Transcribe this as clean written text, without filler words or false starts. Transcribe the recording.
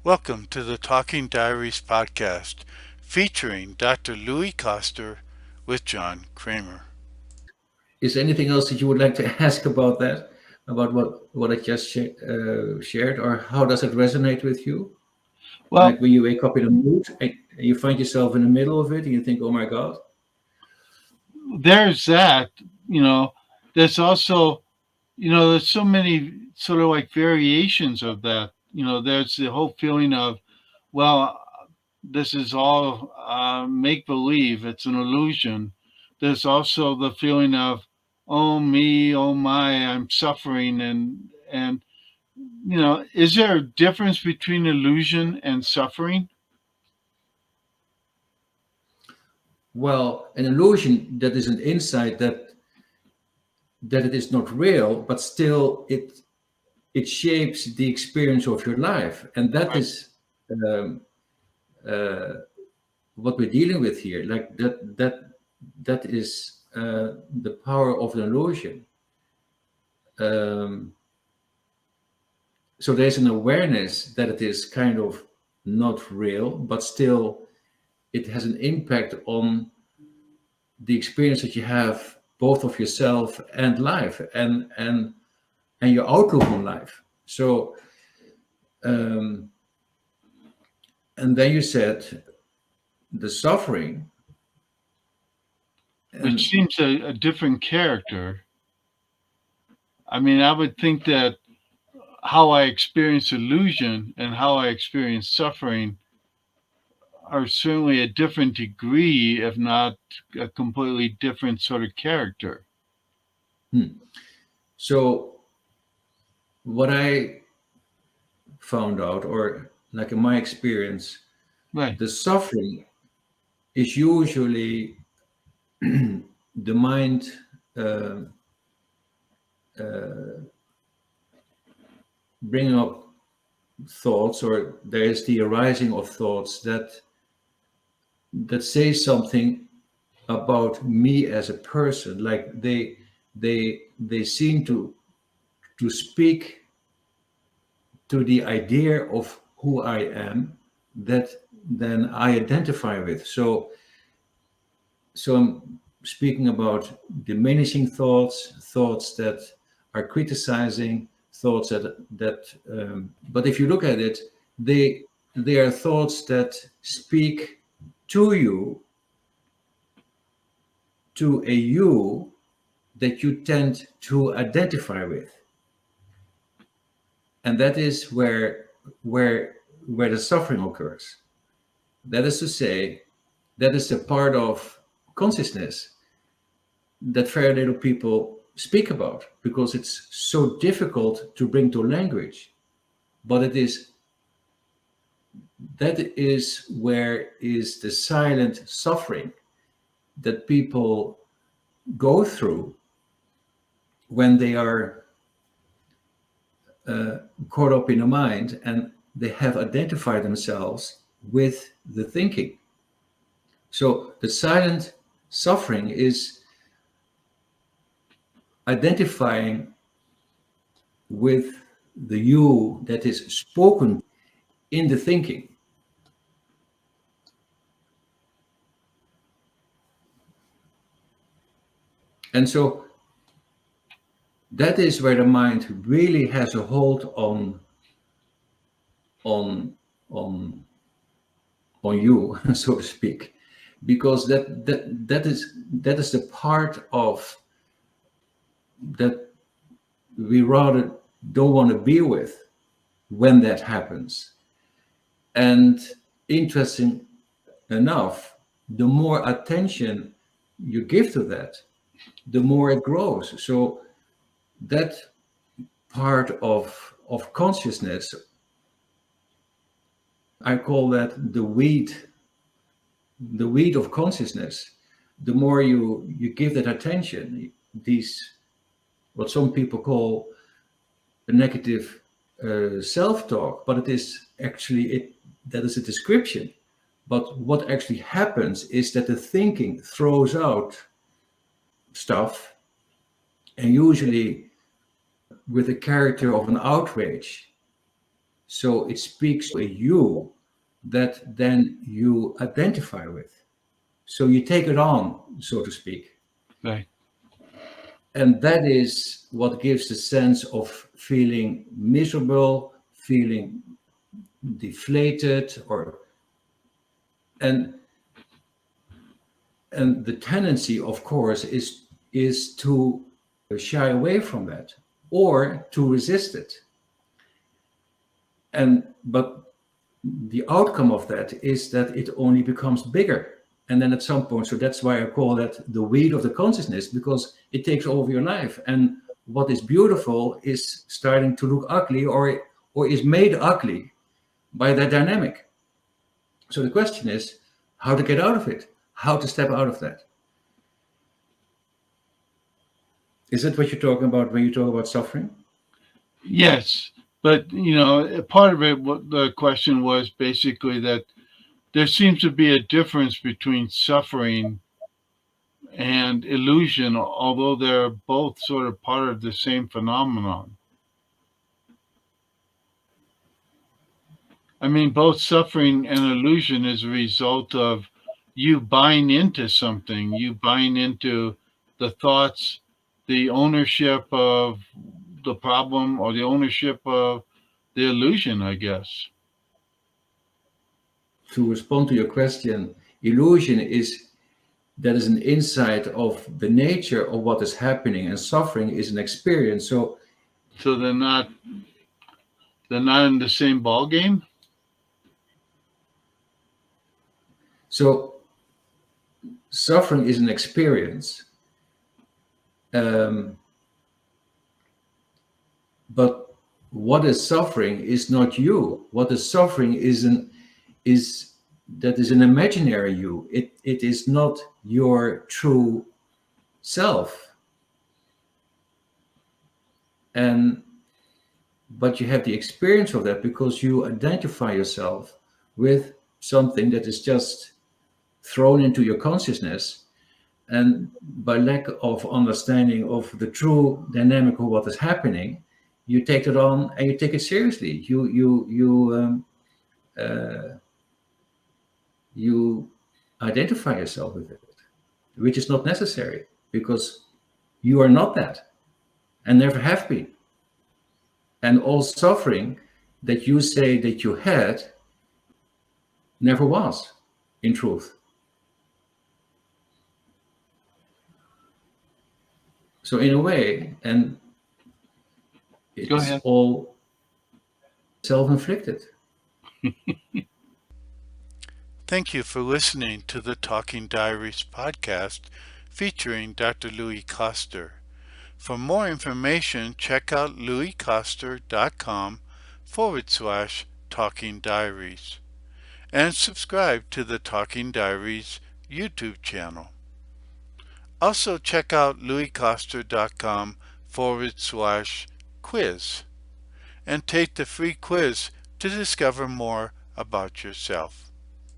Welcome to the Talking Diaries podcast featuring Dr. Louis Koster with John Kremer. Is there anything else that you would like to ask about that? About what I just shared, or how does it resonate with you? Well, Like when you wake up in a mood and you find yourself in the middle of it, and you think, "Oh my God." there's that, you know, there's also, there's so many sort of like variations of that. There's the whole feeling of, well, this is all make believe, it's an illusion. There's also the feeling of, oh me, oh my, I'm suffering. And is there a difference between illusion and suffering? Well, an illusion, that is an insight that it is not real, but still it shapes the experience of your life, and that Right. is um, uh, what we're dealing with here. Like that is the power of an illusion. Um, so there's an awareness that it is kind of not real, but still it has an impact on the experience that you have both of yourself and life, and your outlook on life. So um, and then you said the suffering, Which and seems a different character. I mean, I would think that how I experience illusion and how I experience suffering are certainly a different degree, if not a completely different sort of character. so what I found out, or like in my experience, Right. the suffering is usually the mind uh, bringing up thoughts, or there is the arising of thoughts that say something about me as a person. Like they seem to speak to the idea of who I am, that then I identify with. So I'm speaking about diminishing thoughts, thoughts that are criticizing, thoughts but if you look at it, they they are thoughts that speak to you, to a you that you tend to identify with. And that is where the suffering occurs. That is to say, that is a part of consciousness that very little people speak about, because it's so difficult to bring to language. But it is that is where is the silent suffering that people go through when they are caught up in a mind and they have identified themselves with the thinking. So the silent suffering is identifying with the you that is spoken in the thinking. And so that is where the mind really has a hold on on on you, so to speak, because that is the part of that we rather don't want to be with when that happens. And interesting enough, the more attention you give to that, the more it grows. So that part of consciousness, I call that the weed of consciousness. The more you give that attention, these what some people call a negative self-talk, but it is actually it that is a description. But what actually happens is that the thinking throws out stuff, and usually with the character of an outrage. So it speaks to a you that then you identify with. So you take it on, so to speak. Right. And that is what gives the sense of feeling miserable, feeling deflated, or and and the tendency, of course, is to shy away from that or to resist it. But the outcome of that is that it only becomes bigger. And then at some point, so that's why I call that the weed of the consciousness, because it takes over your life. And what is beautiful is starting to look ugly, or is made ugly by that dynamic. So the question is how to get out of it, how to step out of that. Is that what you're talking about when you talk about suffering? Yes, but part of it, what the question was basically that there seems to be a difference between suffering and illusion, although they're both sort of part of the same phenomenon. I mean, both suffering and illusion is a result of you buying into something, you buying into the thoughts, the ownership of the problem, or the ownership of the illusion, I guess. To respond to your question, illusion is that is an insight of the nature of what is happening, and suffering is an experience. So they're not in the same ball game. So suffering is an experience, but what is suffering is not you. What is suffering is an imaginary you. It is not your true self. But you have the experience of that because you identify yourself with something that is just thrown into your consciousness, and by lack of understanding of the true dynamic of what is happening, you take it on and you take it seriously. You identify yourself with it, which is not necessary because you are not that and never have been. And all suffering that you say that you had never was, in truth. So in a way, and Go it's ahead. all self-inflicted. Thank you for listening to the Talking Diaries podcast featuring Dr. Louis Koster. For more information, check out louiskoster.com/Talking Diaries and subscribe to the Talking Diaries YouTube channel. Also, check out louiskoster.com/quiz and take the free quiz to discover more about yourself.